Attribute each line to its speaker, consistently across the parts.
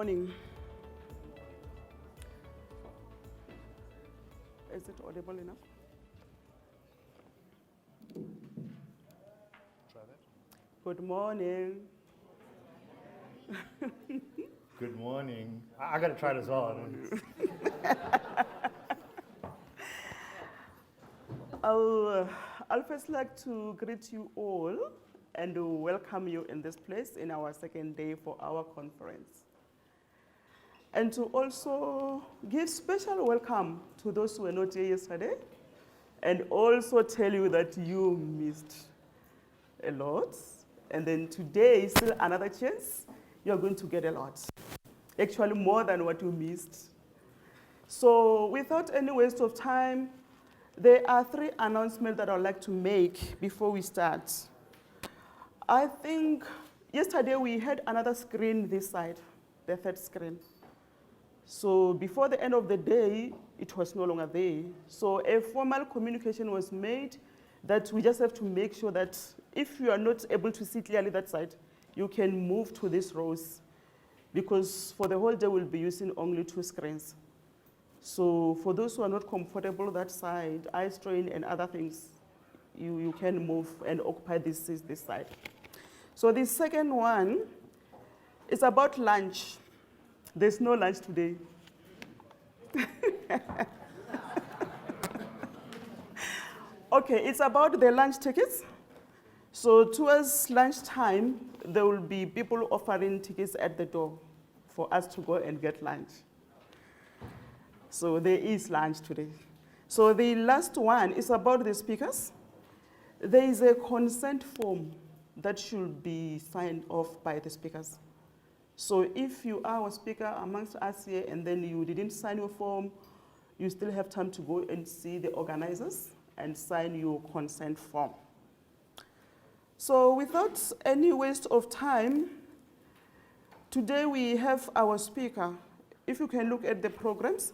Speaker 1: morning. Is it audible enough?
Speaker 2: Try that.
Speaker 1: Good morning.
Speaker 2: Good morning. I got to try it as well.
Speaker 1: I'll first like to greet you all and welcome you in this place in our second day for our conference. And to also give special welcome to those who were not here yesterday and also tell you that you missed a lot. And then today is still another chance. You're going to get a lot. Actually, more than what you missed. So without any waste of time, there are 3 announcements that I'd like to make before we start. I think yesterday we had another screen this side, the 3rd screen. So before the end of the day, it was no longer there. So a formal communication was made that we just have to make sure that if you are not able to see clearly that side, you can move to these rows, because for the whole day we'll be using only 2 screens. So for those who are not comfortable that side, eye strain and other things, you can move and occupy this side. So the second one is about lunch. There's no lunch today. Okay, it's about the lunch tickets. So towards lunchtime, there will be people offering tickets at the door for us to go and get lunch. So there is lunch today. So the last one is about the speakers. There is a consent form that should be signed off by the speakers. So if you are a speaker amongst us here and then you didn't sign your form, you still have time to go and see the organizers and sign your consent form. So without any waste of time, today we have our speaker. If you can look at the programs,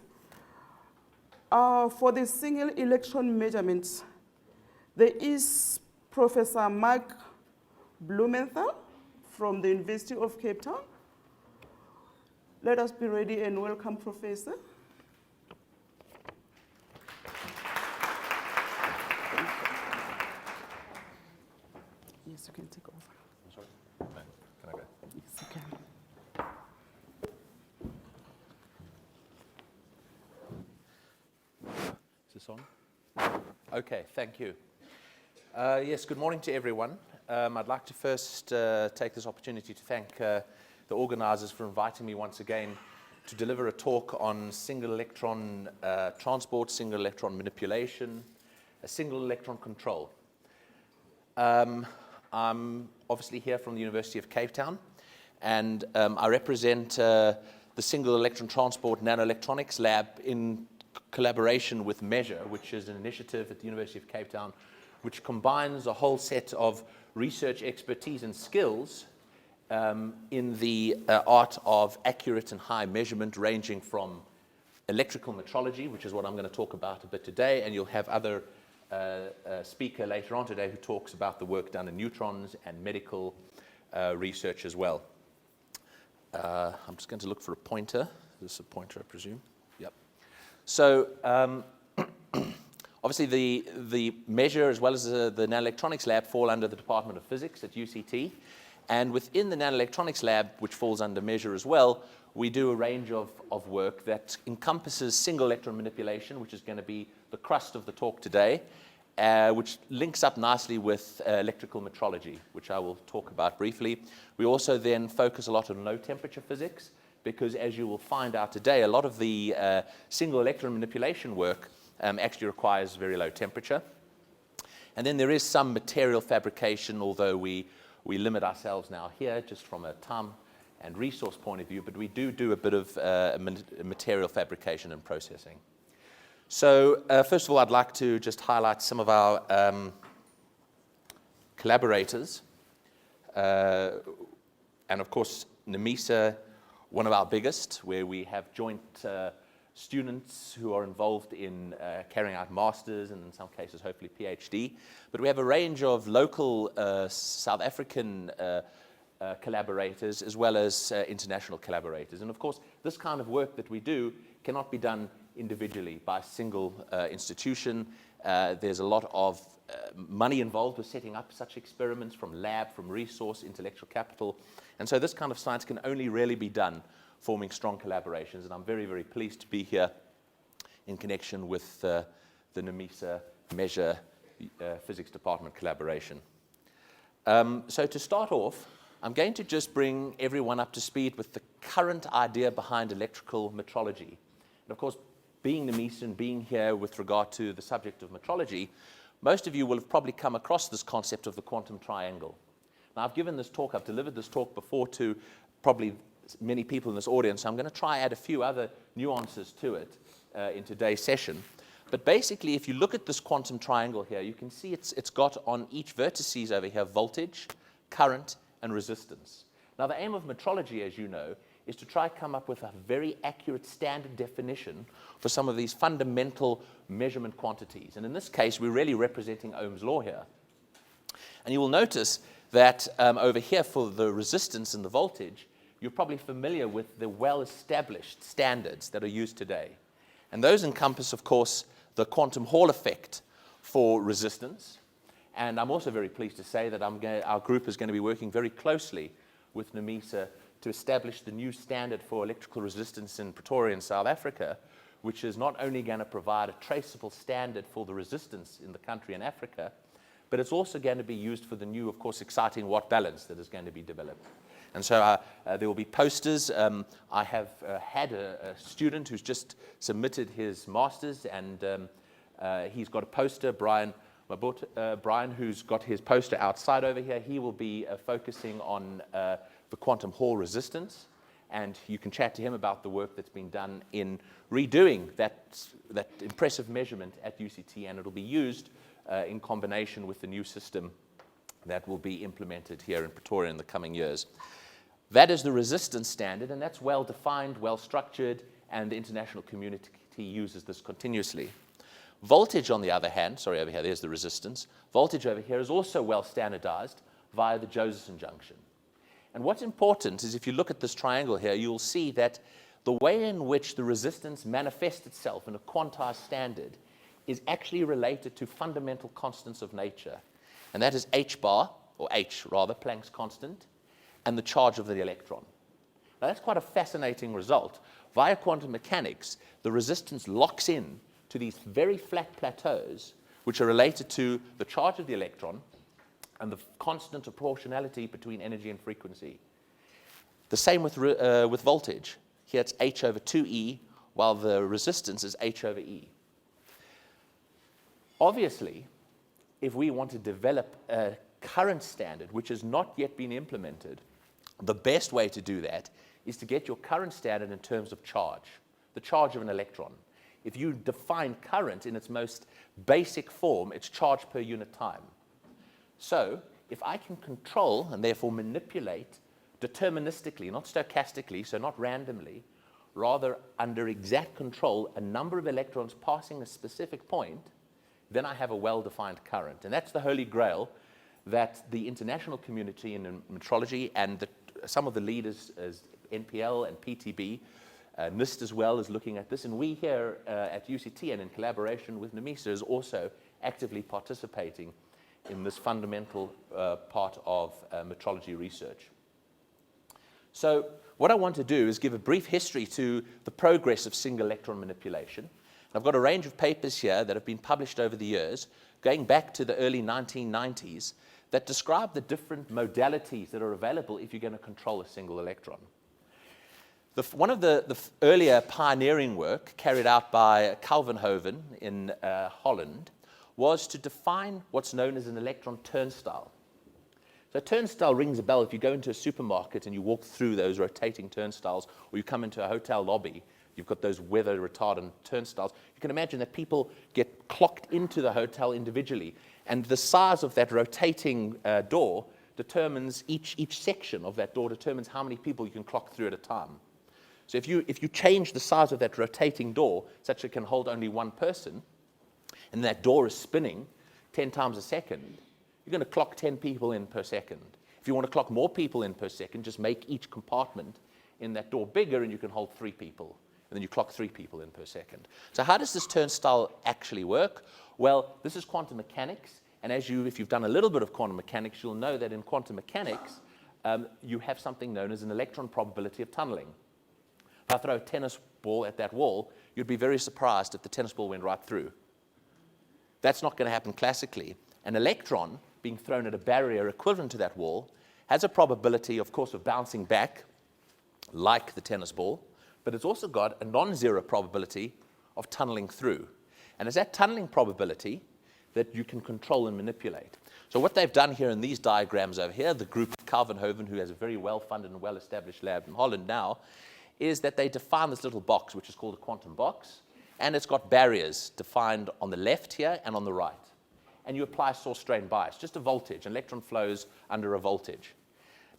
Speaker 1: for the single electron measurements, there is Professor Mark Blumenthal from the University of Cape Town. Let us be ready and welcome Professor. Yes, you can take over.
Speaker 3: I'm sorry? No. Can I go?
Speaker 1: Yes, you can.
Speaker 3: Is this on? Okay, thank you. Yes, good morning to everyone. I'd like to first take this opportunity to thank the organizers for inviting me once again to deliver a talk on single electron transport, single electron manipulation, single electron control. I'm obviously here from the University of Cape Town, and I represent the Single Electron Transport Nanoelectronics Lab in collaboration with Measure, which is an initiative at the University of Cape Town which combines a whole set of research expertise and skills in the art of accurate and high measurement, ranging from electrical metrology, which is what I'm going to talk about a bit today, and you'll have other speaker later on today who talks about the work done in neutrons and medical research as well. I'm just going to look for a pointer. Is this a pointer, I presume? Yep. So obviously the Measure as well as the Nanoelectronics Lab fall under the Department of Physics at UCT. And within the Nanoelectronics Lab, which falls under Measure as well, we do a range of work that encompasses single electron manipulation, which is going to be the crust of the talk today, which links up nicely with electrical metrology, which I will talk about briefly. We also then focus a lot on low temperature physics, because as you will find out today, a lot of the single electron manipulation work actually requires very low temperature. And then there is some material fabrication, although we limit ourselves now here just from a time and resource point of view, but we do a bit of material fabrication and processing. So first of all, I'd like to just highlight some of our collaborators. And of course, NMISA, one of our biggest, where we have joint students who are involved in carrying out masters and in some cases hopefully PhD. But we have a range of local South African collaborators as well as international collaborators. And of course, this kind of work that we do cannot be done individually by a single institution. There's a lot of money involved with setting up such experiments, from lab, from resource, intellectual capital. And so this kind of science can only really be done forming strong collaborations. And I'm very, very pleased to be here in connection with the NMISA Measure Physics Department collaboration. So to start off, I'm going to just bring everyone up to speed with the current idea behind electrical metrology. And of course, being NMISA and being here with regard to the subject of metrology, most of you will have probably come across this concept of the quantum triangle. Now, I've given this talk, I've delivered this talk before to probably many people in this audience, so I'm going to try add a few other nuances to it in today's session. But basically, if you look at this quantum triangle here, you can see it's got on each vertices over here voltage, current, and resistance. Now, the aim of metrology, as you know, is to try come up with a very accurate standard definition for some of these fundamental measurement quantities. And in this case, we're really representing Ohm's law here. And you will notice that over here for the resistance and the voltage, you're probably familiar with the well-established standards that are used today. And those encompass, of course, the quantum Hall effect for resistance. And I'm also very pleased to say that our group is going to be working very closely with NMISA to establish the new standard for electrical resistance in Pretoria in South Africa, which is not only going to provide a traceable standard for the resistance in the country and Africa, but it's also going to be used for the new, of course, exciting watt balance that is going to be developed. And so there will be posters. I have had a student who's just submitted his master's, and he's got a poster, Brian, who's got his poster outside over here. He will be focusing on the quantum Hall resistance, and you can chat to him about the work that's been done in redoing that impressive measurement at UCT, and it'll be used in combination with the new system that will be implemented here in Pretoria in the coming years. That is the resistance standard, and that's well defined, well structured, and the international community uses this continuously. Voltage, on the other hand, sorry, over here, there's the resistance. Voltage over here is also well standardized via the Josephson junction. And what's important is if you look at this triangle here, you'll see that the way in which the resistance manifests itself in a quantized standard is actually related to fundamental constants of nature. And that is h bar, or h rather, Planck's constant, and the charge of the electron. Now that's quite a fascinating result. Via quantum mechanics, the resistance locks in to these very flat plateaus, which are related to the charge of the electron and the constant proportionality between energy and frequency. The same with voltage. Here it's h over 2e, while the resistance is h over e. Obviously, if we want to develop a current standard which has not yet been implemented, the best way to do that is to get your current standard in terms of charge, the charge of an electron. If you define current in its most basic form, it's charge per unit time. So if I can control and therefore manipulate deterministically, not stochastically, so not randomly, rather under exact control, a number of electrons passing a specific point, then I have a well-defined current. And that's the holy grail that the international community in metrology and some of the leaders as NPL and PTB, NIST as well, is looking at this. And we here at UCT and in collaboration with NMISA is also actively participating in this fundamental part of metrology research. So what I want to do is give a brief history to the progress of single electron manipulation. I've got a range of papers here that have been published over the years, going back to the early 1990s, that describe the different modalities that are available if you're going to control a single electron. One of the earlier pioneering work carried out by Calvin-Hoven in Holland was to define what's known as an electron turnstile. So a turnstile rings a bell if you go into a supermarket and you walk through those rotating turnstiles, or you come into a hotel lobby, you've got those weather retardant turnstiles. You can imagine that people get clocked into the hotel individually, and the size of that rotating door determines each section of that door determines how many people you can clock through at a time. So if you change the size of that rotating door such that it can hold only one person, and that door is spinning 10 times a second, you're going to clock 10 people in per second. If you want to clock more people in per second, just make each compartment in that door bigger and you can hold 3 people. And then you clock 3 people in per second. So how does this turnstile actually work? Well, this is quantum mechanics. And if you've done a little bit of quantum mechanics, you'll know that in quantum mechanics, you have something known as an electron probability of tunneling. If I throw a tennis ball at that wall, you'd be very surprised if the tennis ball went right through. That's not going to happen classically. An electron being thrown at a barrier equivalent to that wall has a probability, of course, of bouncing back like the tennis ball, but it's also got a non-zero probability of tunneling through. And it's that tunneling probability that you can control and manipulate. So what they've done here in these diagrams over here, the group of Calvin-Hoven, who has a very well-funded and well-established lab in Holland now, is that they define this little box, which is called a quantum box, and it's got barriers defined on the left here and on the right. And you apply source strain bias, just a voltage. An electron flows under a voltage.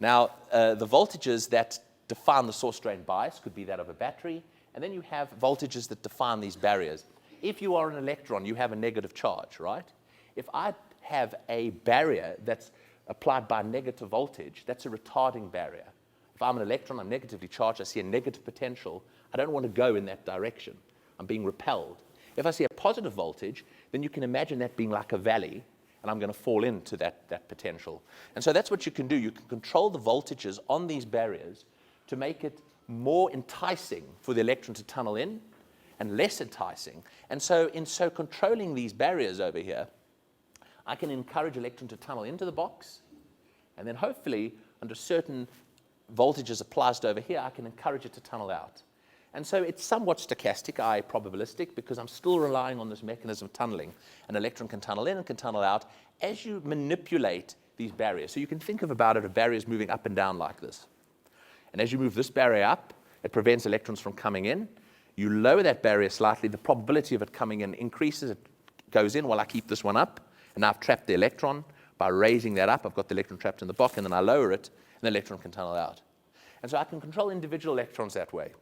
Speaker 3: Now, the voltages that define the source strain bias could be that of a battery, and then you have voltages that define these barriers. If you are an electron, you have a negative charge, right? If I have a barrier that's applied by negative voltage, that's a retarding barrier. If I'm an electron, I'm negatively charged, I see a negative potential, I don't want to go in that direction. I'm being repelled. If I see a positive voltage, then you can imagine that being like a valley, and I'm going to fall into that potential. And so that's what you can do. You can control the voltages on these barriers to make it more enticing for the electron to tunnel in and less enticing. And so in controlling these barriers over here, I can encourage electron to tunnel into the box, and then hopefully under certain voltages applied over here, I can encourage it to tunnel out. And so it's somewhat stochastic, i.e. probabilistic, because I'm still relying on this mechanism of tunneling. An electron can tunnel in and can tunnel out as you manipulate these barriers. So you can think of about it, a barrier is moving up and down like this. And as you move this barrier up, it prevents electrons from coming in. You lower that barrier slightly, the probability of it coming in increases, it goes in while I keep this one up, and now I've trapped the electron. By raising that up, I've got the electron trapped in the box, and then I lower it, and the electron can tunnel out. And so I can control individual electrons that way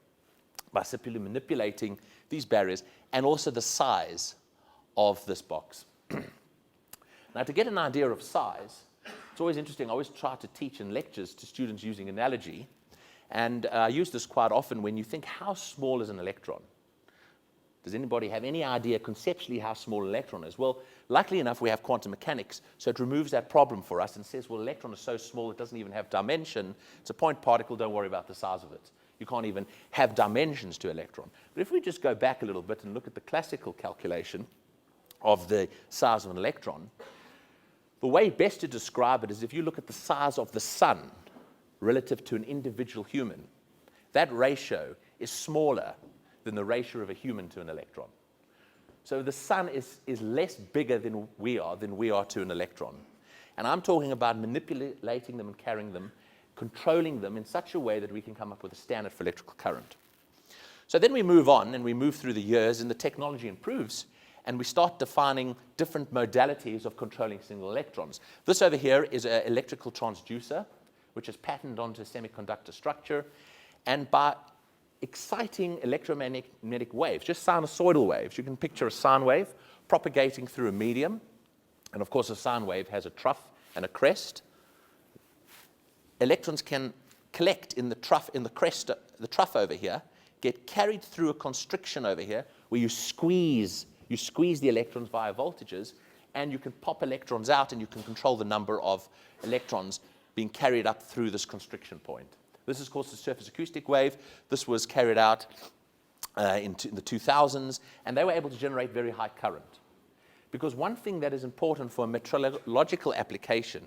Speaker 3: by simply manipulating these barriers and also the size of this box. Now, to get an idea of size, it's always interesting. I always try to teach in lectures to students using analogy, and I use this quite often when you think, how small is an electron? Does anybody have any idea conceptually how small an electron is? Well, luckily enough, we have quantum mechanics, so it removes that problem for us and says, well, an electron is so small it doesn't even have dimension. It's a point particle, don't worry about the size of it. You can't even have dimensions to electron. But if we just go back a little bit and look at the classical calculation of the size of an electron, the way best to describe it is if you look at the size of the sun relative to an individual human, that ratio is smaller than the ratio of a human to an electron. So the sun is less bigger than we are to an electron. And I'm talking about manipulating them and carrying them, controlling them in such a way that we can come up with a standard for electrical current. So then we move on, and we move through the years, and the technology improves, and we start defining different modalities of controlling single electrons. This over here is an electrical transducer, which is patterned onto a semiconductor structure, and by exciting electromagnetic waves, just sinusoidal waves. You can picture a sine wave propagating through a medium, and of course a sine wave has a trough and a crest. Electrons can collect in the trough, the trough over here, get carried through a constriction over here, where you squeeze the electrons via voltages, and you can pop electrons out, and you can control the number of electrons being carried up through this constriction point. This is called the surface acoustic wave. This was carried out in the 2000s, and they were able to generate very high current. Because one thing that is important for a metrological application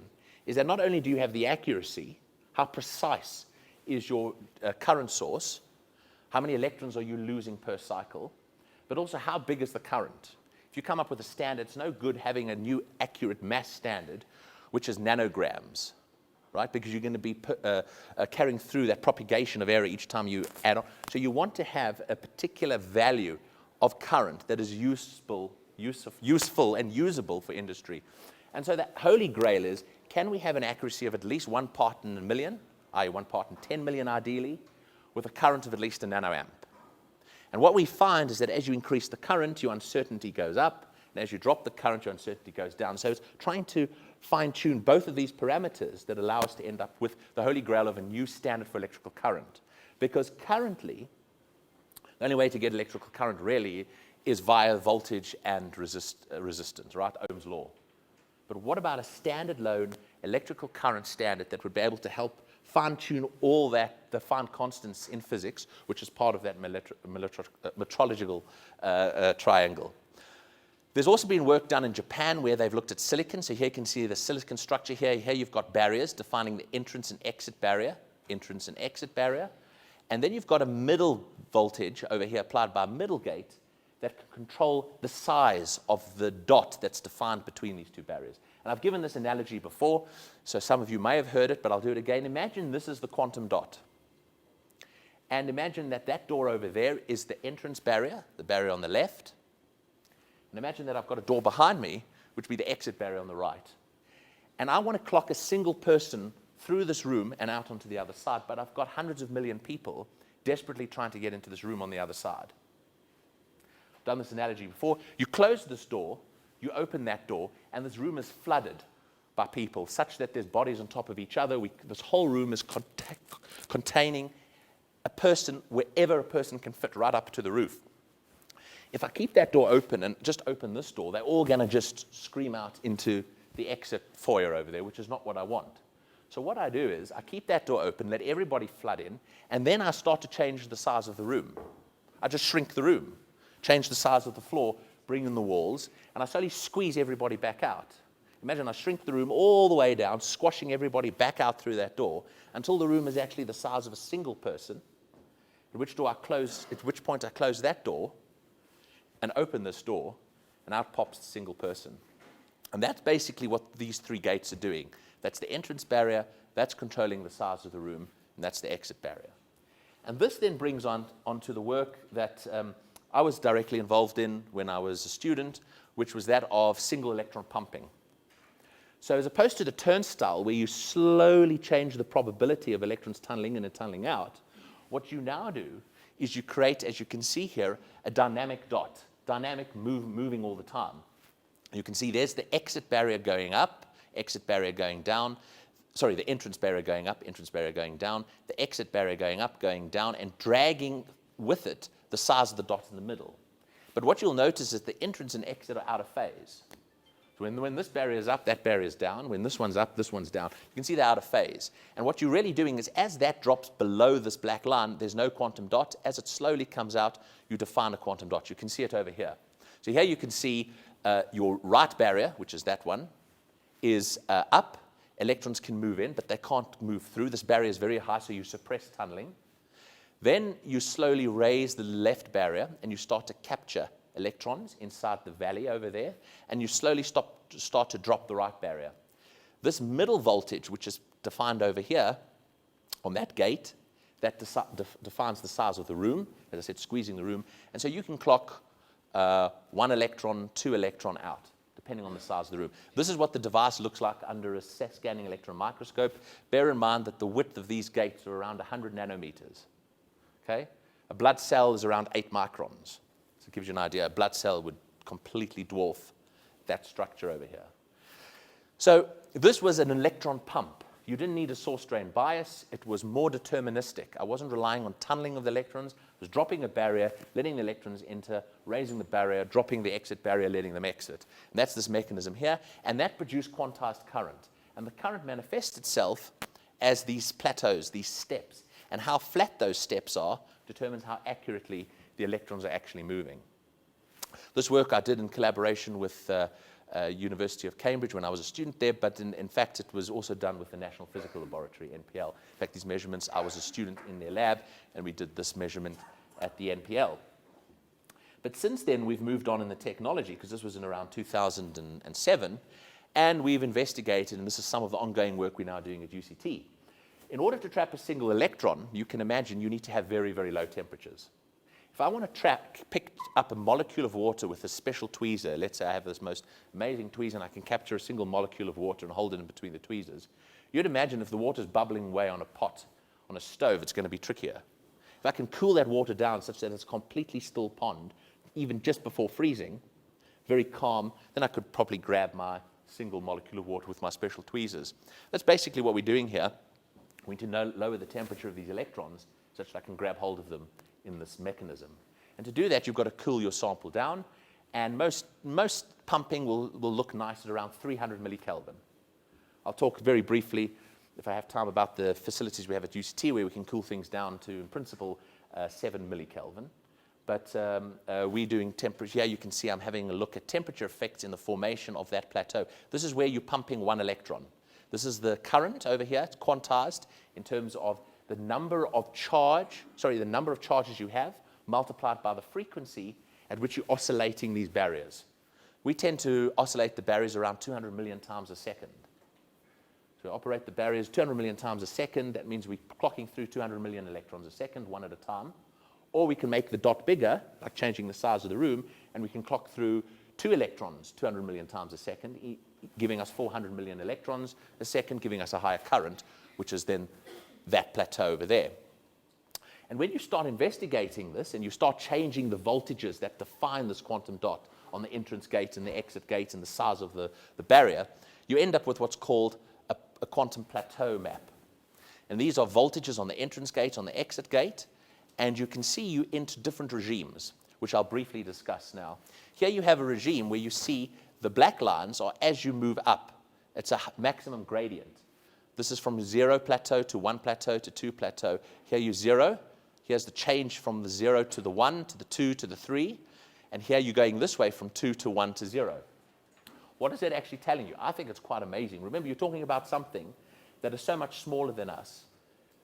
Speaker 3: is that not only do you have the accuracy, how precise is your current source, how many electrons are you losing per cycle, but also how big is the current. If you come up with a standard, it's no good having a new accurate mass standard, which is nanograms. Right? Because you're going to be carrying through that propagation of error each time you add on. So you want to have a particular value of current that is useful and usable for industry. And so the holy grail is, can we have an accuracy of at least 1 part in a million, i.e. 1 part in 10 million ideally, with a current of at least a nanoamp? And what we find is that as you increase the current, your uncertainty goes up, and as you drop the current, your uncertainty goes down. So it's trying to fine-tune both of these parameters that allow us to end up with the holy grail of a new standard for electrical current. Because currently, the only way to get electrical current really is via voltage and resistance, right? Ohm's law. But what about a standard-alone electrical current standard that would be able to help fine-tune all that, the fine constants in physics, which is part of that metrological triangle? There's also been work done in Japan where they've looked at silicon. So here you can see the silicon structure here. Here you've got barriers defining the entrance and exit barrier, And then you've got a middle voltage over here applied by a middle gate that can control the size of the dot that's defined between these two barriers. And I've given this analogy before, so some of you may have heard it, but I'll do it again. Imagine this is the quantum dot. And imagine that that door over there is the entrance barrier, the barrier on the left. And imagine that I've got a door behind me, which would be the exit barrier on the right. And I want to clock a single person through this room and out onto the other side, but I've got hundreds of million people desperately trying to get into this room on the other side. I've done this analogy before. You close this door, you open that door, and this room is flooded by people, such that there's bodies on top of each other. This whole room is containing a person wherever a person can fit, right up to the roof. If I keep that door open and just open this door, they're all going to just scream out into the exit foyer over there, which is not what I want. So what I do is I keep that door open, let everybody flood in, and then I start to change the size of the room. I just shrink the room, change the size of the floor, bring in the walls, and I slowly squeeze everybody back out. Imagine I shrink the room all the way down, squashing everybody back out through that door until the room is actually the size of a single person, at which point I close that door and open this door, and out pops the single person. And that's basically what these three gates are doing. That's the entrance barrier, that's controlling the size of the room, and that's the exit barrier. And this then brings onto the work that I was directly involved in when I was a student, which was that of single electron pumping. So as opposed to the turnstile, where you slowly change the probability of electrons tunneling in and tunneling out, what you now do is you create, as you can see here, a dynamic dot, moving all the time. You can see there's the exit barrier going up, exit barrier going down, the entrance barrier going up, entrance barrier going down, the exit barrier going up, going down, and dragging with it the size of the dot in the middle. But what you'll notice is the entrance and exit are out of phase. So when this barrier is up, that barrier is down. When this one's up, this one's down. You can see they're out of phase. And what you're really doing is as that drops below this black line, there's no quantum dot. As it slowly comes out, you define a quantum dot. You can see it over here. So here you can see your right barrier, which is that one, is up. Electrons can move in, but they can't move through. This barrier is very high, so you suppress tunneling. Then you slowly raise the left barrier, and you start to capture electrons inside the valley over there, and you slowly start to drop the right barrier. This middle voltage, which is defined over here on that gate, that defines the size of the room, as I said, squeezing the room. And so you can clock 1 electron, 2 electron out, depending on the size of the room. This is what the device looks like under a scanning electron microscope. Bear in mind that the width of these gates are around 100 nanometers. Okay? A blood cell is around 8 microns. So it gives you an idea. A blood cell would completely dwarf that structure over here. So this was an electron pump. You didn't need a source drain bias. It was more deterministic. I wasn't relying on tunneling of the electrons. I was dropping a barrier, letting the electrons enter, raising the barrier, dropping the exit barrier, letting them exit. And that's this mechanism here. And that produced quantized current. And the current manifests itself as these plateaus, these steps. And how flat those steps are determines how accurately the electrons are actually moving. This work I did in collaboration with University of Cambridge when I was a student there, but in fact it was also done with the National Physical Laboratory, NPL. In fact, these measurements, I was a student in their lab, and we did this measurement at the NPL. But since then, we've moved on in the technology, because this was in around 2007, and we've investigated, and this is some of the ongoing work we're now doing at UCT. In order to trap a single electron, you can imagine you need to have very, very low temperatures. If I want to pick up a molecule of water with a special tweezer, let's say I have this most amazing tweezer and I can capture a single molecule of water and hold it in between the tweezers, you'd imagine if the water's bubbling away on a pot, on a stove, it's going to be trickier. If I can cool that water down such that it's a completely still pond, even just before freezing, very calm, then I could probably grab my single molecule of water with my special tweezers. That's basically what we're doing here. We need to lower the temperature of these electrons such that I can grab hold of them in this mechanism. And to do that, you've got to cool your sample down. And most pumping will look nice at around 300 millikelvin. I'll talk very briefly, if I have time, about the facilities we have at UCT where we can cool things down to, in principle, 7 millikelvin. But we're doing temperature. Here you can see I'm having a look at temperature effects in the formation of that plateau. This is where you're pumping one electron. This is the current over here. It's quantized in terms of the number of charges you have multiplied by the frequency at which you're oscillating these barriers. We tend to oscillate the barriers around 200 million times a second. So we operate the barriers 200 million times a second. That means we're clocking through 200 million electrons a second, one at a time. Or we can make the dot bigger, like changing the size of the room, and we can clock through 2 electrons 200 million times a second, giving us 400 million electrons a second, giving us a higher current, which is then that plateau over there. And when you start investigating this and you start changing the voltages that define this quantum dot on the entrance gate and the exit gate and the size of the barrier, you end up with what's called a quantum plateau map. And these are voltages on the entrance gate, on the exit gate, and you can see you into different regimes, which I'll briefly discuss now. Here you have a regime where you see the black lines are as you move up. It's a maximum gradient. This is from 0 plateau to 1 plateau to 2 plateau. Here you 0. Here's the change from the 0 to the 1 to the 2 to the 3. And here you're going this way from 2 to 1 to 0. What is that actually telling you? I think it's quite amazing. Remember, you're talking about something that is so much smaller than us,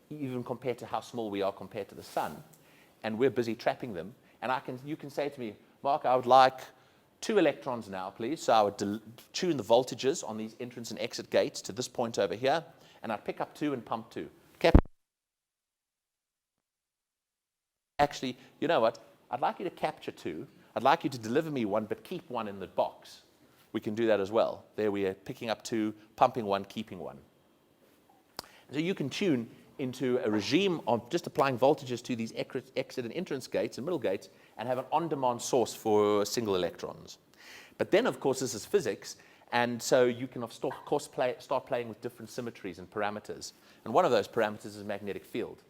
Speaker 3: even compared to how small we are compared to the sun. And we're busy trapping them. And you can say to me, Mark, I would like 2 electrons now, please. So I would tune the voltages on these entrance and exit gates to this point over here. And I'd pick up 2 and pump 2. Actually, you know what? I'd like you to capture 2. I'd like you to deliver me 1, but keep 1 in the box. We can do that as well. There we are picking up 2, pumping 1, keeping 1. So you can tune into a regime of just applying voltages to these exit and entrance gates and middle gates and have an on-demand source for single electrons. But then, of course, this is physics, and so you can, of course, start playing with different symmetries and parameters. And one of those parameters is magnetic field.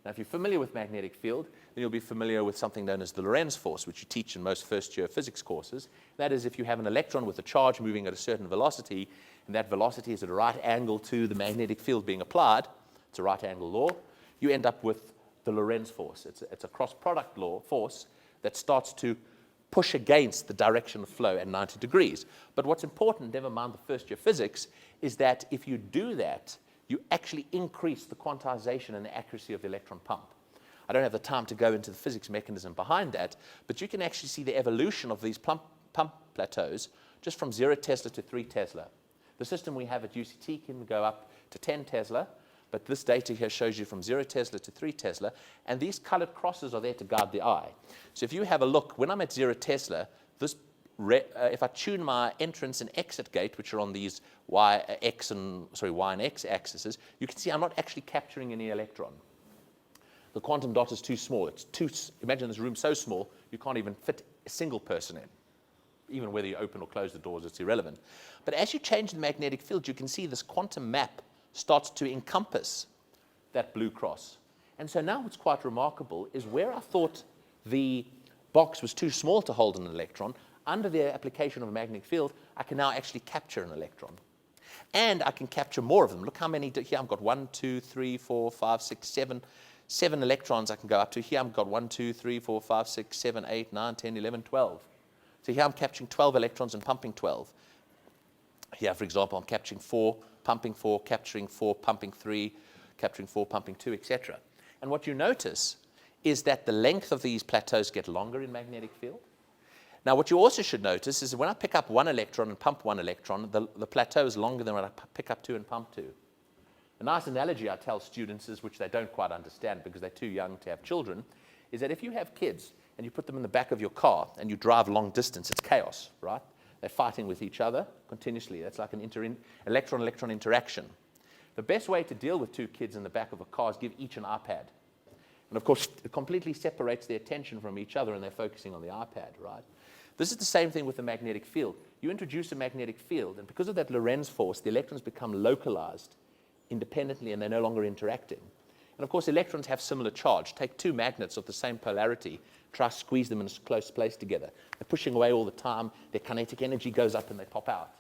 Speaker 3: Now, if you're familiar with magnetic field, then you'll be familiar with something known as the Lorentz force, which you teach in most first-year physics courses. That is, if you have an electron with a charge moving at a certain velocity, and that velocity is at a right angle to the magnetic field being applied, it's a right angle law, you end up with the Lorentz force. It's a cross-product force that starts to push against the direction of flow at 90 degrees. But what's important, never mind the first-year physics, is that if you do that, you actually increase the quantization and the accuracy of the electron pump. I don't have the time to go into the physics mechanism behind that, but you can actually see the evolution of these pump plateaus just from 0 Tesla to 3 Tesla. The system we have at UCT can go up to 10 Tesla, but this data here shows you from 0 Tesla to 3 Tesla, and these colored crosses are there to guide the eye. So if you have a look, when I'm at 0 Tesla, if I tune my entrance and exit gate, which are on these y and x axes, you can see I'm not actually capturing any electron. The quantum dot is too small. Imagine this room so small, you can't even fit a single person in. Even whether you open or close the doors, it's irrelevant. But as you change the magnetic field, you can see this quantum map starts to encompass that blue cross. And so now what's quite remarkable is where I thought the box was too small to hold an electron, under the application of a magnetic field, I can now actually capture an electron. And I can capture more of them. Look how many, here I've got 1, 2, 3, 4, 5, 6, 7 electrons I can go up to. Here I've got 1, 2, 3, 4, 5, 6, 7, 8, 9, 10, 11, 12. So here I'm capturing 12 electrons and pumping 12. Here, for example, I'm capturing 4, pumping 4, capturing 4, pumping 3, capturing 4, pumping 2, etc. And what you notice is that the length of these plateaus get longer in magnetic field. Now, what you also should notice is that when I pick up 1 electron and pump 1 electron, the plateau is longer than when I pick up 2 and pump 2. A nice analogy I tell students is, which they don't quite understand because they're too young to have children, is that if you have kids and you put them in the back of your car and you drive long distance, it's chaos, right? They're fighting with each other continuously. That's like an electron-electron interaction. The best way to deal with 2 kids in the back of a car is give each an iPad. And of course, it completely separates their attention from each other and they're focusing on the iPad, right? This is the same thing with the magnetic field. You introduce a magnetic field, and because of that Lorentz force, the electrons become localized independently, and they're no longer interacting. And of course, electrons have similar charge. Take two magnets of the same polarity, try to squeeze them in a close place together. They're pushing away all the time, their kinetic energy goes up and they pop out.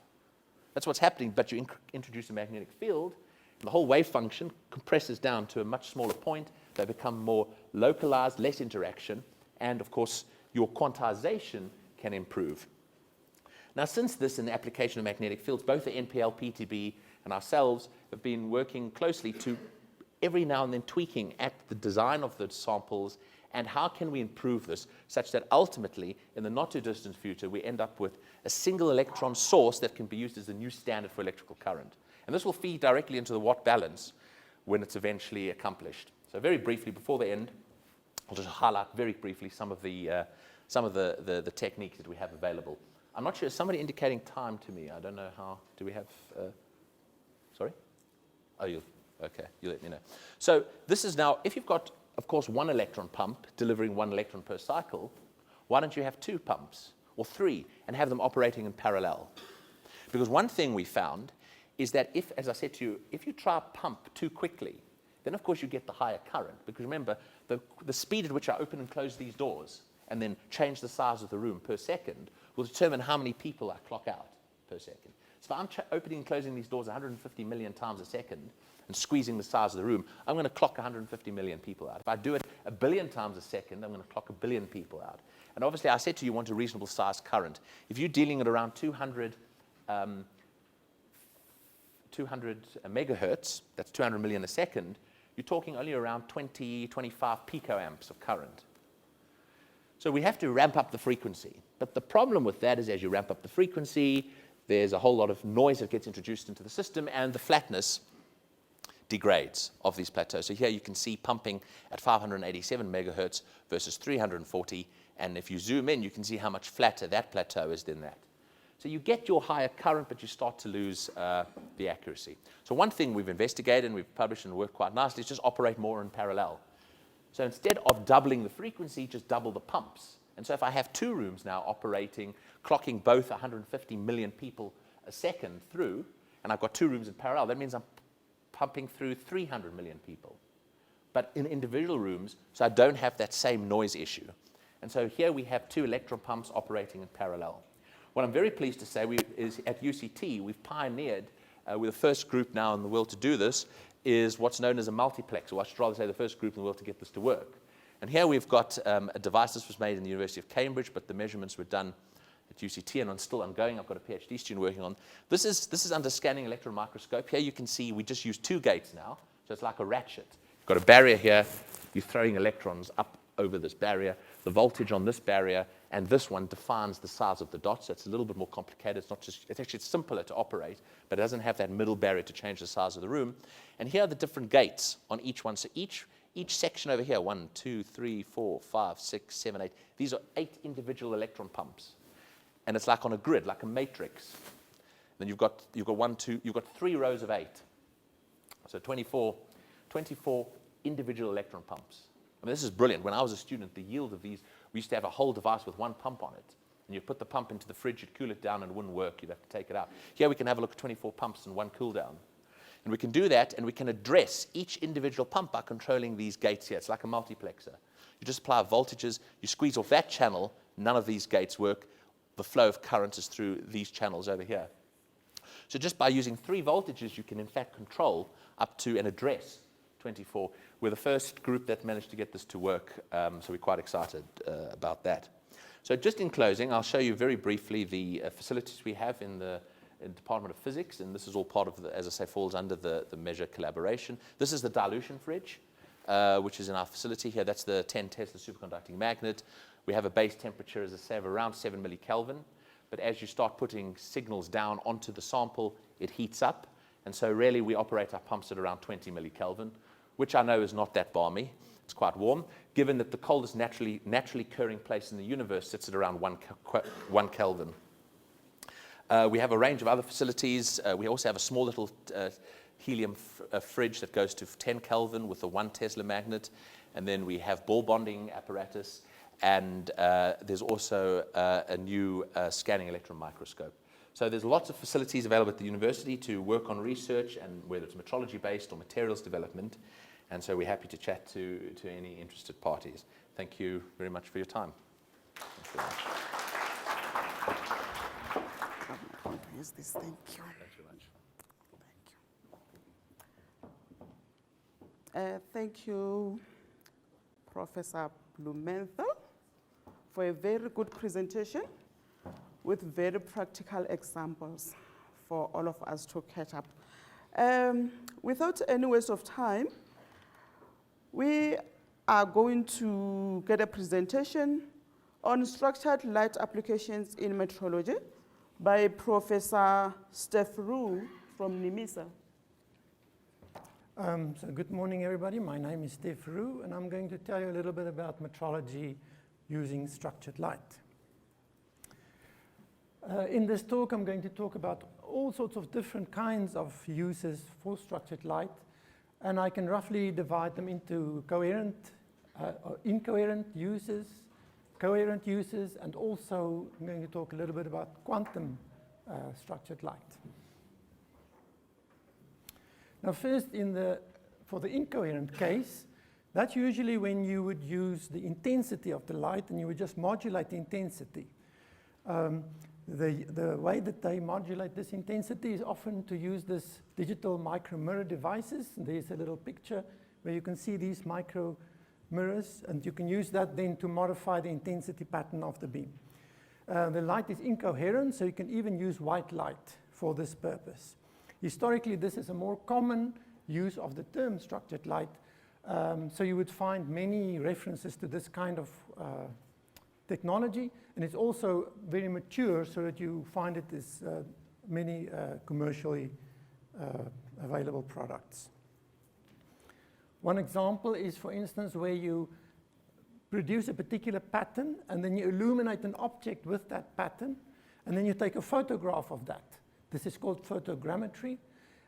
Speaker 3: That's what's happening, but you introduce a magnetic field, and the whole wave function compresses down to a much smaller point. They become more localized, less interaction, and of course, your quantization can improve. Now, since this and the application of magnetic fields, both the NPL, PTB, and ourselves have been working closely to every now and then tweaking at the design of the samples and how can we improve this such that ultimately, in the not too distant future, we end up with a single electron source that can be used as a new standard for electrical current. And this will feed directly into the watt balance when it's eventually accomplished. So very briefly, before the end, I'll just highlight very briefly some of the techniques that we have available. I'm not sure, is somebody indicating time to me? I don't know how, do we have, sorry? Oh, okay, you let me know. So this is now, if you've got, of course, one electron pump delivering 1 electron per cycle, why don't you have 2 pumps or 3 and have them operating in parallel? Because one thing we found is that if, as I said to you, if you try to pump too quickly, then of course you get the higher current. Because remember, the speed at which I open and close these doors and then change the size of the room per second will determine how many people I clock out per second. So if I'm opening and closing these doors 150 million times a second and squeezing the size of the room, I'm going to clock 150 million people out. If I do it 1 billion times a second, I'm going to clock 1 billion people out. And obviously, I said to you, you want a reasonable size current. If you're dealing at around 200 megahertz, that's 200 million a second, you're talking only around 20, 25 picoamps of current. So we have to ramp up the frequency. But the problem with that is as you ramp up the frequency, there's a whole lot of noise that gets introduced into the system, and the flatness degrades of these plateaus. So here you can see pumping at 587 megahertz versus 340, and if you zoom in, you can see how much flatter that plateau is than that. So you get your higher current, but you start to lose the accuracy. So one thing we've investigated and we've published and worked quite nicely is just operate more in parallel. So instead of doubling the frequency, just double the pumps. And so if I have 2 rooms now operating, clocking both 150 million people a second through, and I've got 2 rooms in parallel, that means I'm pumping through 300 million people. But in individual rooms, so I don't have that same noise issue. And so here we have 2 electron pumps operating in parallel. What I'm very pleased to say is at UCT, we've pioneered, we're the first group now in the world to do this, is what's known as a multiplex, or I should rather say the first group in the world to get this to work. And here we've got a device. This was made in the University of Cambridge, but the measurements were done at UCT and still ongoing. I've got a PhD student working on. This is under scanning electron microscope. Here you can see we just use 2 gates now, so it's like a ratchet. You've got a barrier here. You're throwing electrons up over this barrier. The voltage on this barrier and this one defines the size of the dot, so it's a little bit more complicated. It's actually simpler to operate, but it doesn't have that middle barrier to change the size of the room. And here are the different gates on each one. So each section over here, 1, 2, 3, 4, 5, 6, 7, 8. These are 8 individual electron pumps. And it's like on a grid, like a matrix. Then you've got 3 rows of 8. So 24 individual electron pumps. I mean, this is brilliant. When I was a student, the yield of these, we used to have a whole device with 1 pump on it. And you'd put the pump into the fridge, you'd cool it down, and it wouldn't work. You'd have to take it out. Here we can have a look at 24 pumps and 1 cool down. And we can do that, and we can address each individual pump by controlling these gates here. It's like a multiplexer. You just apply voltages, you squeeze off that channel, none of these gates work. The flow of current is through these channels over here. So just by using 3 voltages, you can in fact control up to and address 24. We're the first group that managed to get this to work, so we're quite excited about that. So just in closing, I'll show you very briefly the facilities we have in the Department of Physics, and this is all part of, as I say, falls under the measure collaboration. This is the dilution fridge, which is in our facility here. That's the 10 Tesla superconducting magnet. We have a base temperature, as I say, of around 7 millikelvin. But as you start putting signals down onto the sample, it heats up. And so really we operate our pumps at around 20 millikelvin, which I know is not that balmy. It's quite warm, given that the coldest naturally occurring place in the universe sits at around 1 Kelvin. We have a range of other facilities. We also have a small little helium fridge that goes to 10 Kelvin with a 1 Tesla magnet. And then we have ball bonding apparatus. and there's also a new scanning electron microscope. So there's lots of facilities available at the university to work on research, and whether it's metrology-based or materials development. And so we're happy to chat to any interested parties. Thank you very much for your time. Thank you very much.
Speaker 1: I'm going to use this. Thank you.
Speaker 3: Thanks very much.
Speaker 1: Thank you, Professor Blumenthal, for a very good presentation with very practical examples for all of us to catch up. Without any waste of time, we are going to get a presentation on structured light applications in metrology by Professor Steph Roux from NIMISA.
Speaker 4: So good morning, everybody. My name is Steph Roux, and I'm going to tell you a little bit about metrology using structured light. In this talk, I'm going to talk about all sorts of different kinds of uses for structured light, and I can roughly divide them into coherent, or incoherent uses, coherent uses, and also I'm going to talk a little bit about quantum structured light. Now first, for the incoherent case, that's usually when you would use the intensity of the light and you would just modulate the intensity. The way that they modulate this intensity is often to use this digital micro mirror devices. And there's a little picture where you can see these micro mirrors, and you can use that then to modify the intensity pattern of the beam. The light is incoherent, so you can even use white light for this purpose. Historically, this is a more common use of the term structured light. So you would find many references to this kind of technology, and it's also very mature so that you find it as many commercially available products. One example is, for instance, where you produce a particular pattern and then you illuminate an object with that pattern, and then you take a photograph of that. This is called photogrammetry,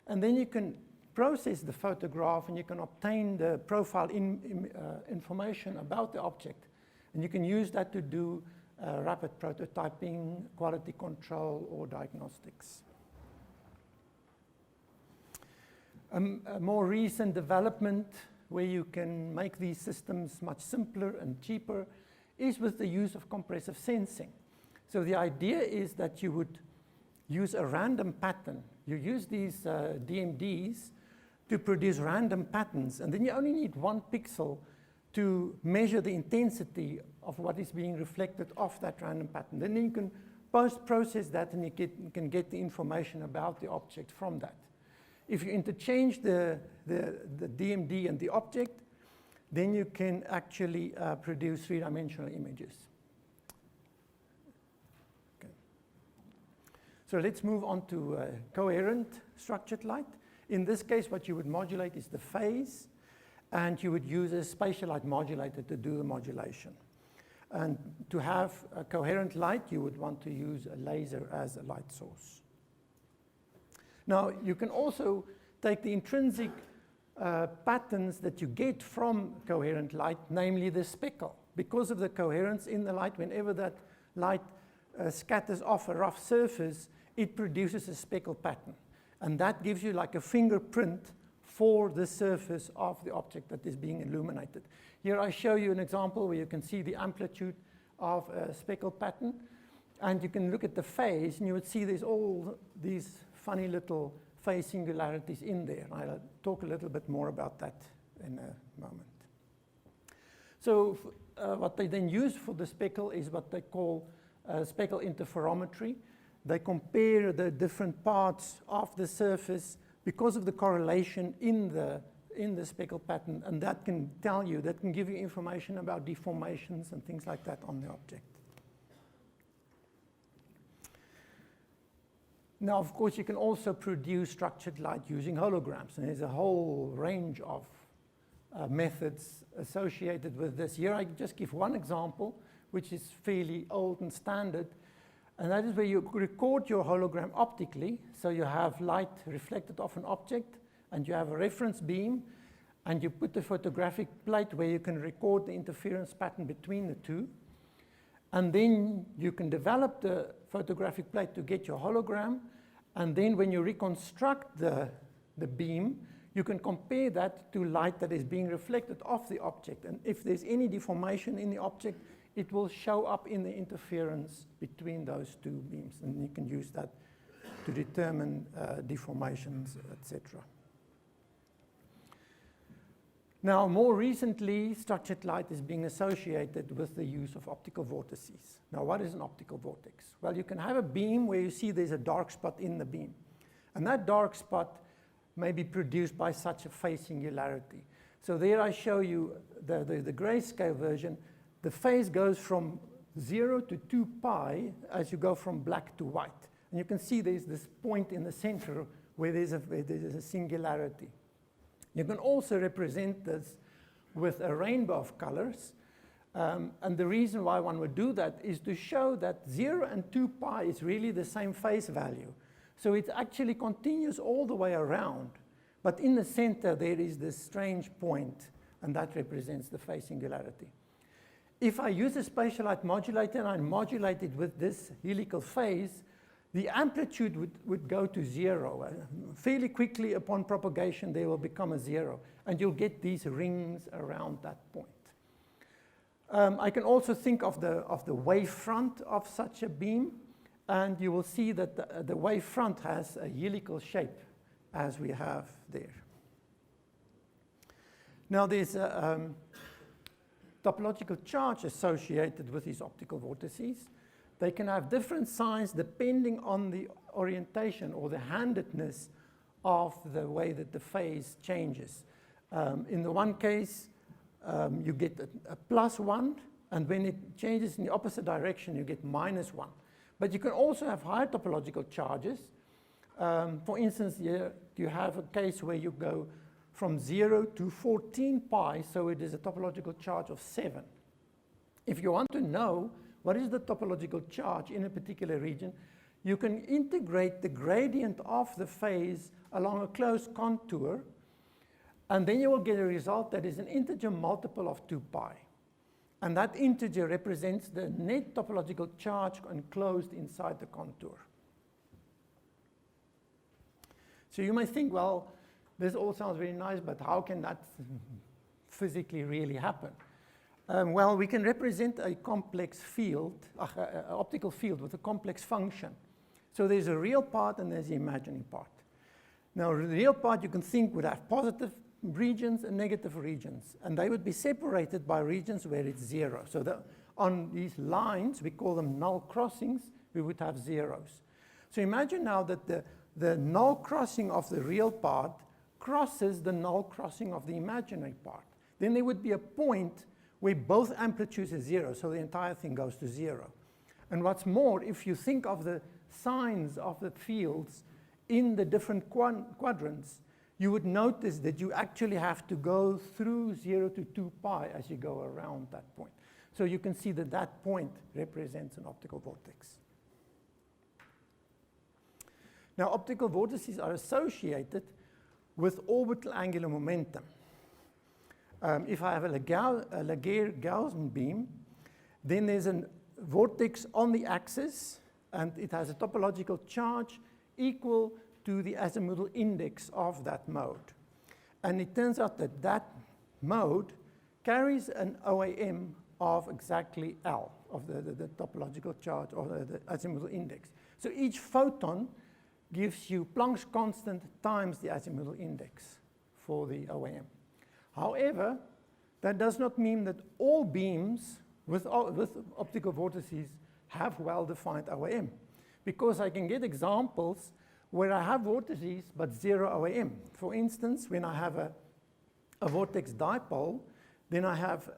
Speaker 4: and then you can process the photograph and you can obtain the profile information about the object, and you can use that to do rapid prototyping, quality control, or diagnostics. A more recent development where you can make these systems much simpler and cheaper is with the use of compressive sensing. So the idea is that you would use a random pattern. You use these DMDs to produce random patterns, and then you only need one pixel to measure the intensity of what is being reflected off that random pattern. Then you can post-process that, and you can get the information about the object from that. If you interchange the DMD and the object, then you can actually produce three-dimensional images. Okay. So let's move on to coherent structured light. In this case, what you would modulate is the phase, and you would use a spatial light modulator to do the modulation. And to have a coherent light, you would want to use a laser as a light source. Now, you can also take the intrinsic patterns that you get from coherent light, namely the speckle. Because of the coherence in the light, whenever that light scatters off a rough surface, it produces a speckle pattern. And that gives you like a fingerprint for the surface of the object that is being illuminated. Here I show you an example where you can see the amplitude of a speckle pattern. And you can look at the phase, and you would see there's all these funny little phase singularities in there. I'll talk a little bit more about that in a moment. So what they then use for the speckle is what they call speckle interferometry. They compare the different parts of the surface because of the correlation in the speckle pattern, and that can tell you, that can give you information about deformations and things like that on the object. Now, of course, you can also produce structured light using holograms, and there's a whole range of methods associated with this. Here I just give one example, which is fairly old and standard, and that is where you record your hologram optically. So you have light reflected off an object, and you have a reference beam, and you put the photographic plate where you can record the interference pattern between the two. And then you can develop the photographic plate to get your hologram. And then when you reconstruct the beam, you can compare that to light that is being reflected off the object. And if there's any deformation in the object, it will show up in the interference between those two beams. And you can use that to determine deformations, etc. Now, more recently, structured light is being associated with the use of optical vortices. Now, what is an optical vortex? Well, you can have a beam where you see there's a dark spot in the beam. And that dark spot may be produced by such a phase singularity. So there I show you the grayscale version. The phase goes from 0 to 2 pi as you go from black to white. And you can see there's this point in the center where there's a singularity. You can also represent this with a rainbow of colors. And the reason why one would do that is to show that 0 and 2 pi is really the same phase value. So it actually continues all the way around. But in the center, there is this strange point, and that represents the phase singularity. If I use a spatial light modulator and I modulate it with this helical phase, the amplitude would go to 0. Fairly quickly upon propagation, they will become a 0. And you'll get these rings around that point. I can also think of the wavefront of such a beam. And you will see that the wavefront has a helical shape, as we have there. Now, there's a topological charge associated with these optical vortices. They can have different signs depending on the orientation or the handedness of the way that the phase changes. In the one case, you get a +1, and when it changes in the opposite direction, you get -1. But you can also have higher topological charges. For instance, here you have a case where you go from 0 to 14 pi, so it is a topological charge of 7. If you want to know what is the topological charge in a particular region, you can integrate the gradient of the phase along a closed contour, and then you will get a result that is an integer multiple of 2 pi. And that integer represents the net topological charge enclosed inside the contour. So you may think, well, this all sounds very nice, but how can that physically really happen? Well, we can represent a complex field, an optical field with a complex function. So there's a real part and there's the imaginary part. Now, the real part you can think would have positive regions and negative regions, and they would be separated by regions where it's 0. So on these lines, we call them null crossings, we would have zeros. So imagine now that the null crossing of the real part crosses the null crossing of the imaginary part. Then there would be a point where both amplitudes are 0, so the entire thing goes to 0. And what's more, if you think of the signs of the fields in the different quadrants, you would notice that you actually have to go through 0 to 2 pi as you go around that point. So you can see that that point represents an optical vortex. Now, optical vortices are associated with orbital angular momentum. If I have a Laguerre-Gaussian beam, then there's a vortex on the axis, and it has a topological charge equal to the azimuthal index of that mode. And it turns out that that mode carries an OAM of exactly L, of the topological charge, or the azimuthal index. So each photon gives you Planck's constant times the azimuthal index for the OAM. However, that does not mean that all beams with optical vortices have well-defined OAM, because I can get examples where I have vortices but 0 OAM. For instance, when I have a vortex dipole, then I have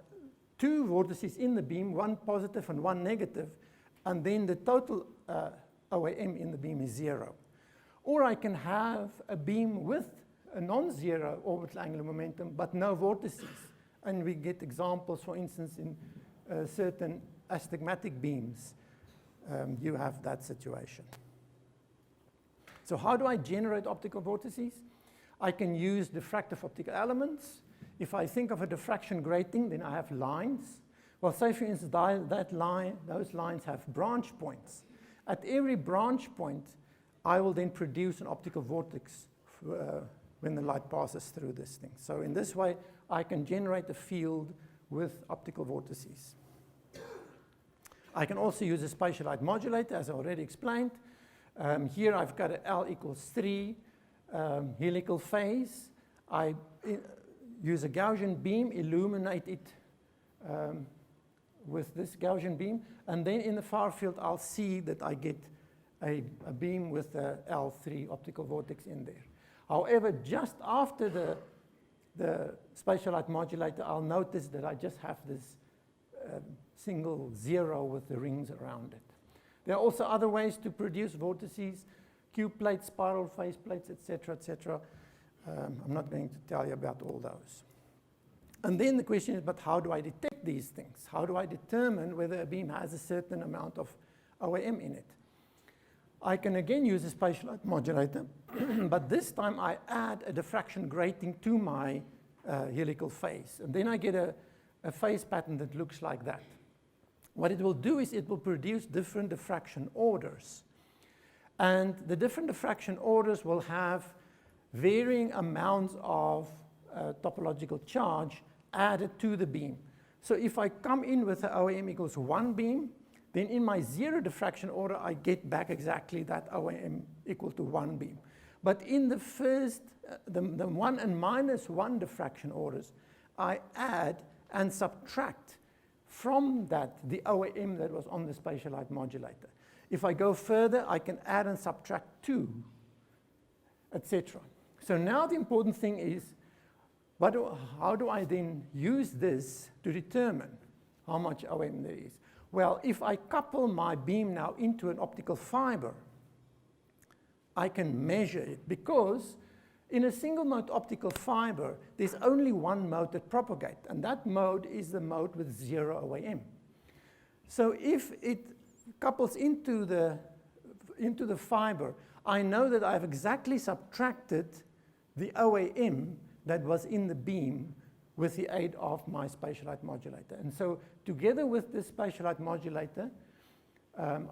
Speaker 4: 2 vortices in the beam, one positive and one negative, and then the total OAM in the beam is 0. Or I can have a beam with a non-zero orbital angular momentum, but no vortices. And we get examples, for instance, in certain astigmatic beams. You have that situation. So how do I generate optical vortices? I can use diffractive optical elements. if I think of a diffraction grating, then I have lines. Well, say for instance, those lines have branch points. At every branch point, I will then produce an optical vortex when the light passes through this thing. So in this way, I can generate a field with optical vortices. I can also use a spatial light modulator, as I already explained. Here I've got an L equals 3 helical phase. I use a Gaussian beam, illuminate it with this Gaussian beam, and then in the far field I'll see that I get a beam with a L3 optical vortex in there. However, just after the spatial light modulator, I'll notice that I just have this single 0 with the rings around it. There are also other ways to produce vortices, cube plates, spiral phase plates, etc., etc. I'm not going to tell you about all those. And then the question is, but how do I detect these things? How do I determine whether a beam has a certain amount of OAM in it? I can again use a spatial light modulator, but this time I add a diffraction grating to my helical phase. And then I get a phase pattern that looks like that. What it will do is it will produce different diffraction orders. And the different diffraction orders will have varying amounts of topological charge added to the beam. So if I come in with the OAM equals 1 beam, then in my 0 diffraction order, I get back exactly that OAM equal to 1 beam. But in the first, the 1 and minus 1 diffraction orders, I add and subtract from that the OAM that was on the spatial light modulator. If I go further, I can add and subtract 2, etc. So now the important thing is, how do I then use this to determine how much OAM there is? Well, if I couple my beam now into an optical fiber, I can measure it, because in a single mode optical fiber, there's only one mode that propagates, and that mode is the mode with 0 OAM. So if it couples into the fiber, I know that I've exactly subtracted the OAM that was in the beam with the aid of my spatial light modulator. And so together with this spatial light modulator,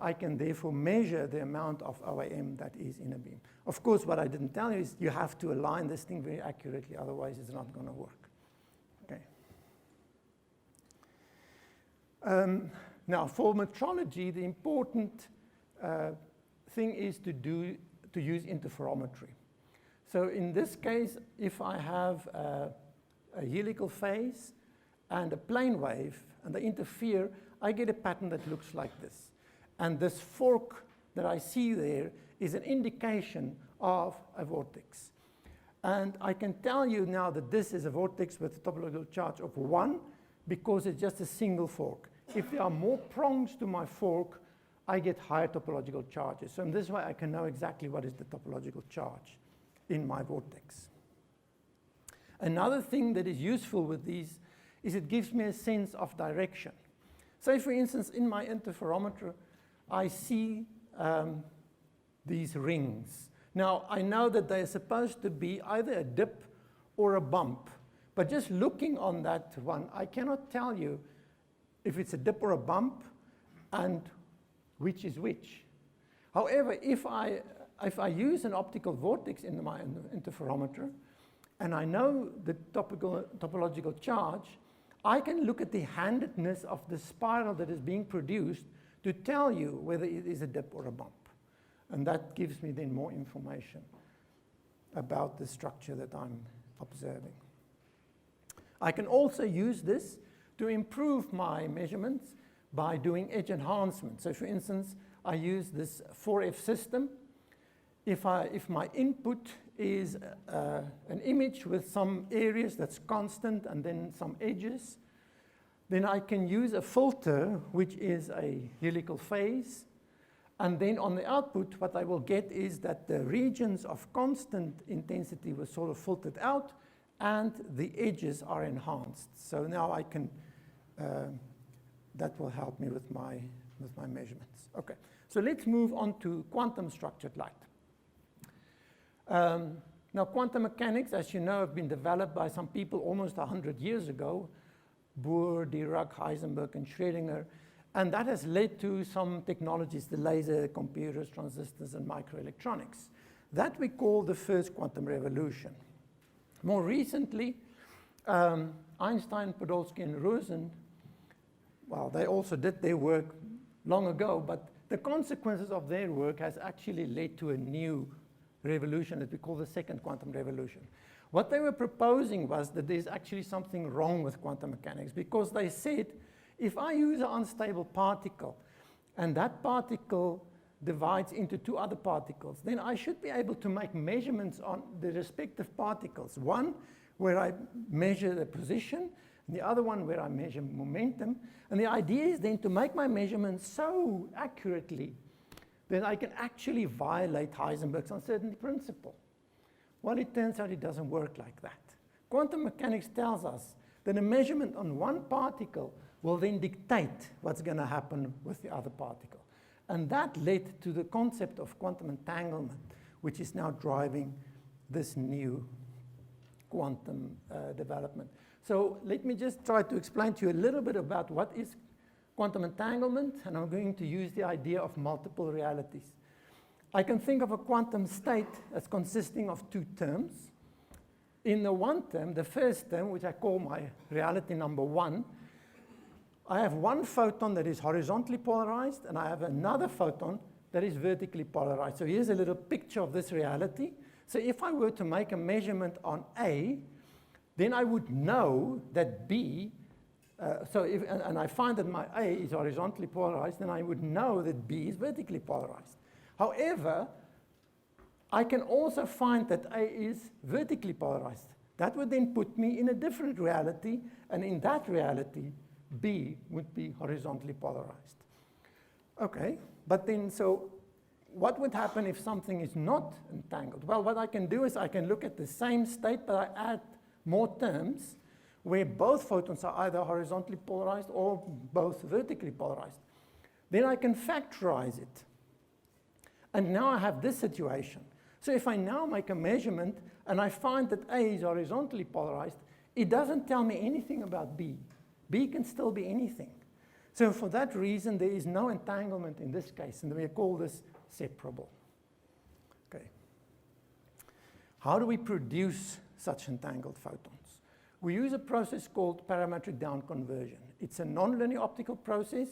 Speaker 4: I can therefore measure the amount of OAM that is in a beam. Of course, what I didn't tell you is you have to align this thing very accurately, otherwise it's not going to work. Okay. Now, for metrology, the important thing is to use interferometry. So in this case, if I have a helical phase and a plane wave, and they interfere, I get a pattern that looks like this. And this fork that I see there is an indication of a vortex. And I can tell you now that this is a vortex with a topological charge of 1 because it's just a single fork. If there are more prongs to my fork, I get higher topological charges. So in this way, I can know exactly what is the topological charge in my vortex. Another thing that is useful with these is it gives me a sense of direction. Say, for instance, in my interferometer, I see these rings. Now, I know that they're supposed to be either a dip or a bump, but just looking on that one, I cannot tell you if it's a dip or a bump and which is which. However, if I use an optical vortex in my interferometer, and I know the topological charge, I can look at the handedness of the spiral that is being produced to tell you whether it is a dip or a bump. And that gives me then more information about the structure that I'm observing. I can also use this to improve my measurements by doing edge enhancement. So for instance, I use this 4F system. If my input is an image with some areas that's constant and then some edges, then I can use a filter, which is a helical phase. And then on the output, what I will get is that the regions of constant intensity were sort of filtered out, and the edges are enhanced. So now I can, that will help me with my measurements. Okay, so let's move on to quantum structured light. Now, quantum mechanics, as you know, have been developed by some people almost 100 years ago, Bohr, Dirac, Heisenberg, and Schrödinger, and that has led to some technologies, the laser, computers, transistors, and microelectronics. That we call the first quantum revolution. More recently, Einstein, Podolsky, and Rosen, well, they also did their work long ago, but the consequences of their work has actually led to a new revolution that we call the second quantum revolution. What they were proposing was that there's actually something wrong with quantum mechanics, because they said, if I use an unstable particle and that particle divides into two other particles, then I should be able to make measurements on the respective particles. One where I measure the position, and the other one where I measure momentum. And the idea is then to make my measurements so accurately that I can actually violate Heisenberg's uncertainty principle. Well, it turns out it doesn't work like that. Quantum mechanics tells us that a measurement on one particle will then dictate what's going to happen with the other particle. And that led to the concept of quantum entanglement, which is now driving this new quantum development. So let me just try to explain to you a little bit about what is quantum entanglement, and I'm going to use the idea of multiple realities. I can think of a quantum state as consisting of two terms. In the one term, the first term, which I call my reality number one, I have one photon that is horizontally polarized, and I have another photon that is vertically polarized. So here's a little picture of this reality. So if I were to make a measurement on A, then I would know that B, and I find that my A is horizontally polarized, then I would know that B is vertically polarized. However, I can also find that A is vertically polarized. That would then put me in a different reality, and in that reality, B would be horizontally polarized. Okay, but then so what would happen if something is not entangled? Well, what I can do is I can look at the same state, but I add more terms where both photons are either horizontally polarized or both vertically polarized. Then I can factorize it. And now I have this situation. So if I now make a measurement and I find that A is horizontally polarized, it doesn't tell me anything about B. B can still be anything. So for that reason, there is no entanglement in this case, and we call this separable. Okay. How do we produce such entangled photons? We use a process called parametric down conversion. It's a nonlinear optical process.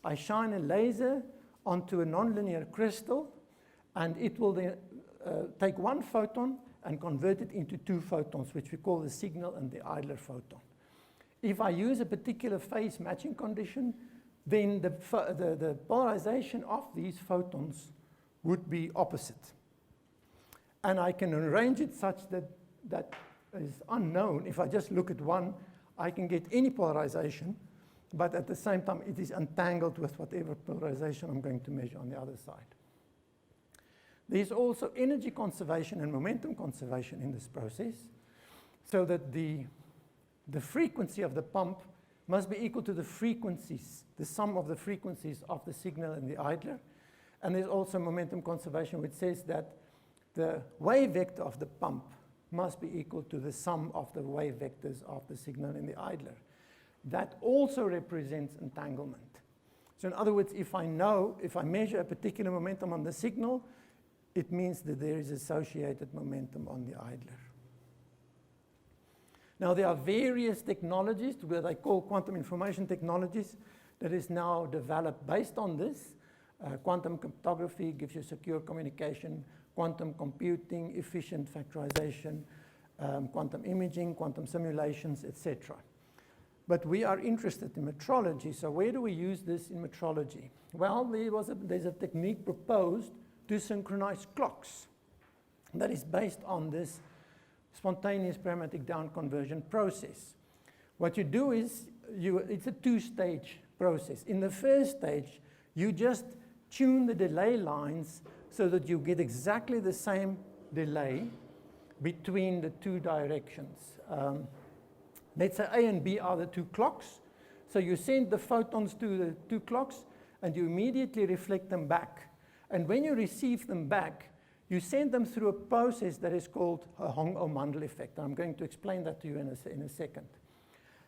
Speaker 4: I shine a laser onto a nonlinear crystal, and it will then take one photon and convert it into two photons, which we call the signal and the idler photon. If I use a particular phase matching condition, then the polarization of these photons would be opposite. And I can arrange it such that that is unknown. If I just look at one, I can get any polarization, but at the same time, it is entangled with whatever polarization I'm going to measure on the other side. There's also energy conservation and momentum conservation in this process, so that the frequency of the pump must be equal to the frequencies, the sum of the frequencies of the signal and the idler. And there's also momentum conservation, which says that the wave vector of the pump must be equal to the sum of the wave vectors of the signal and the idler. That also represents entanglement. So in other words, if I measure a particular momentum on the signal, it means that there is associated momentum on the idler. Now, there are various technologies that I call quantum information technologies that is now developed based on this. Quantum cryptography gives you secure communication, quantum computing, efficient factorization, quantum imaging, quantum simulations, etc. But we are interested in metrology, so where do we use this in metrology? Well, there's a technique proposed to synchronize clocks that is based on this spontaneous parametric down conversion process. What you do is, it's a two-stage process. In the first stage, you just tune the delay lines so that you get exactly the same delay between the two directions. Let's say A and B are the two clocks. So you send the photons to the two clocks, and you immediately reflect them back. And when you receive them back, you send them through a process that is called a Hong-O'Mundell effect. And I'm going to explain that to you in a second.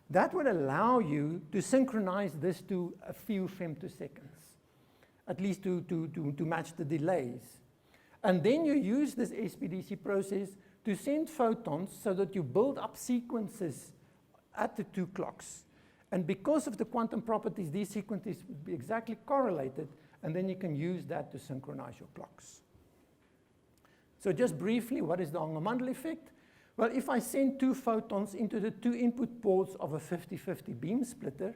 Speaker 4: That would allow you to synchronize this to a few femtoseconds, at least to match the delays. And then you use this SPDC process to send photons so that you build up sequences at the 2 clocks. And because of the quantum properties, these sequences would be exactly correlated, and then you can use that to synchronize your clocks. So just briefly, what is the Hong-O'Mundell effect? Well, if I send 2 photons into the 2 input ports of a 50-50 beam splitter,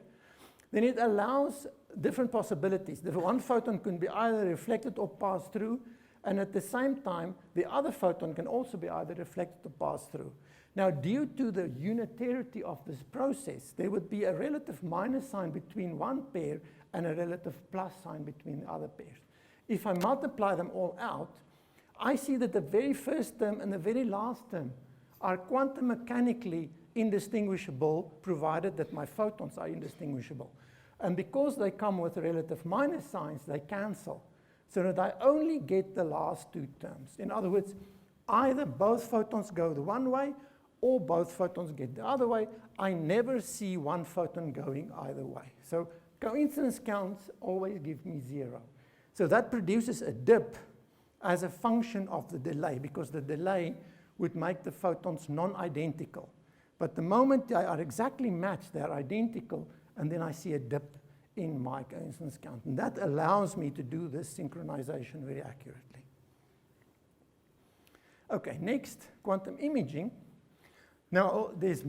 Speaker 4: then it allows different possibilities. The one photon can be either reflected or passed through, and at the same time, the other photon can also be either reflected or passed through. Now, due to the unitarity of this process, there would be a relative minus sign between one pair and a relative plus sign between the other pairs. If I multiply them all out, I see that the very first term and the very last term are quantum mechanically indistinguishable, provided that my photons are indistinguishable. And because they come with relative minus signs, they cancel, so that I only get the last 2 terms. In other words, either both photons go the one way, or both photons get the other way. I never see one photon going either way. So coincidence counts always give me 0. So that produces a dip as a function of the delay, because the delay would make the photons non-identical. But the moment they are exactly matched, they are identical, and then I see a dip in my coincidence count. And that allows me to do this synchronization very accurately. Okay, next, quantum imaging. Now, there's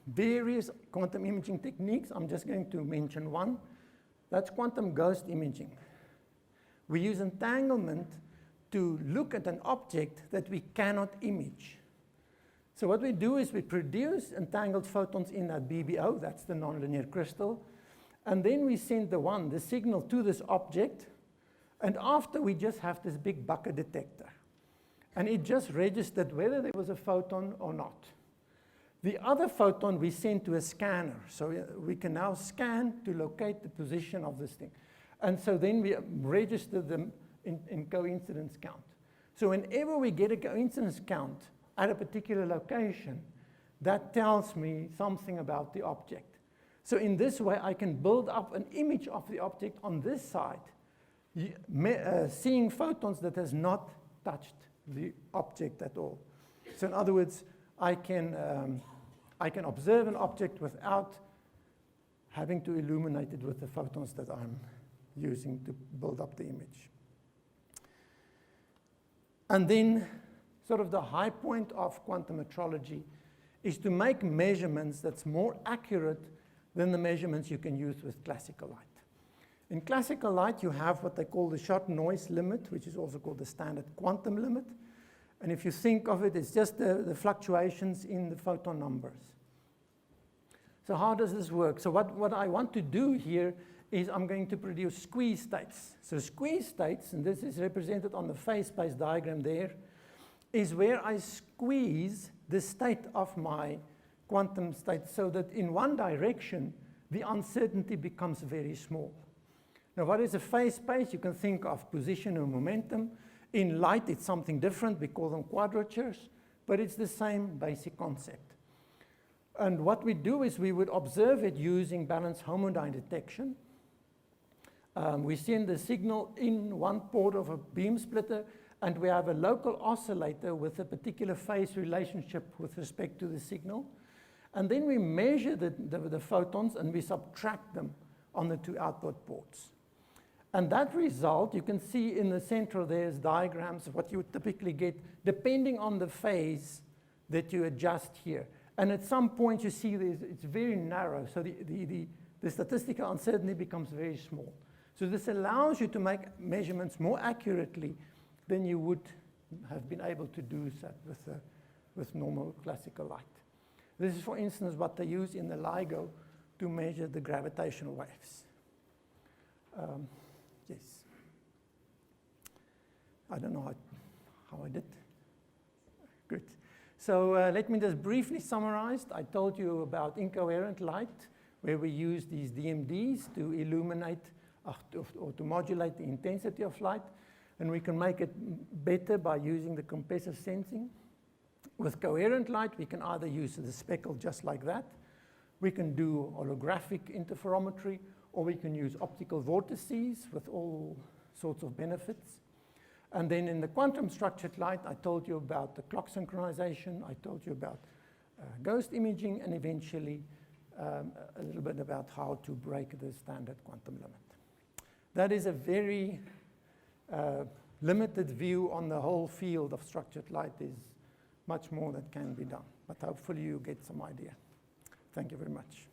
Speaker 4: various quantum imaging techniques. I'm just going to mention one. That's quantum ghost imaging. We use entanglement to look at an object that we cannot image. So what we do is we produce entangled photons in that BBO, that's the nonlinear crystal, and then we send the signal to this object, and after we just have this big bucket detector. And it just registered whether there was a photon or not. The other photon we send to a scanner, so we can now scan to locate the position of this thing. And so then we register them in coincidence count. So whenever we get a coincidence count at a particular location, that tells me something about the object. So in this way, I can build up an image of the object on this side, seeing photons that has not touched the object at all. So in other words, I can observe an object without having to illuminate it with the photons that I'm using to build up the image. And then sort of the high point of quantum metrology is to make measurements that's more accurate than the measurements you can use with classical light. In classical light, you have what they call the shot noise limit, which is also called the standard quantum limit. And if you think of it, it's just the fluctuations in the photon numbers. So how does this work? So what I want to do here is I'm going to produce squeeze states. So squeeze states, and this is represented on the phase space diagram there, is where I squeeze the state of my quantum state so that in one direction, the uncertainty becomes very small. Now, what is a phase space? You can think of position or momentum. In light, it's something different. We call them quadratures, but it's the same basic concept. And what we do is we would observe it using balanced homodyne detection. We send the signal in one port of a beam splitter, and we have a local oscillator with a particular phase relationship with respect to the signal. And then we measure the photons, and we subtract them on the 2 output ports. And that result, you can see in the center there's diagrams of what you would typically get, depending on the phase that you adjust here. And at some point, you see it's very narrow, so the statistical uncertainty becomes very small. So this allows you to make measurements more accurately than you would have been able to do that with normal classical light. This is, for instance, what they use in the LIGO to measure the gravitational waves. Yes. I don't know how I did. Good. So let me just briefly summarize. I told you about incoherent light, where we use these DMDs to illuminate or to modulate the intensity of light. and we can make it better by using the compressive sensing. With coherent light, we can either use the speckle just like that, we can do holographic interferometry, or we can use optical vortices with all sorts of benefits. And then in the quantum structured light, I told you about the clock synchronization, I told you about ghost imaging, and eventually a little bit about how to break the standard quantum limit. That is a very limited view on the whole field of structured light. There's much more that can be done, but hopefully you get some idea. Thank you very much.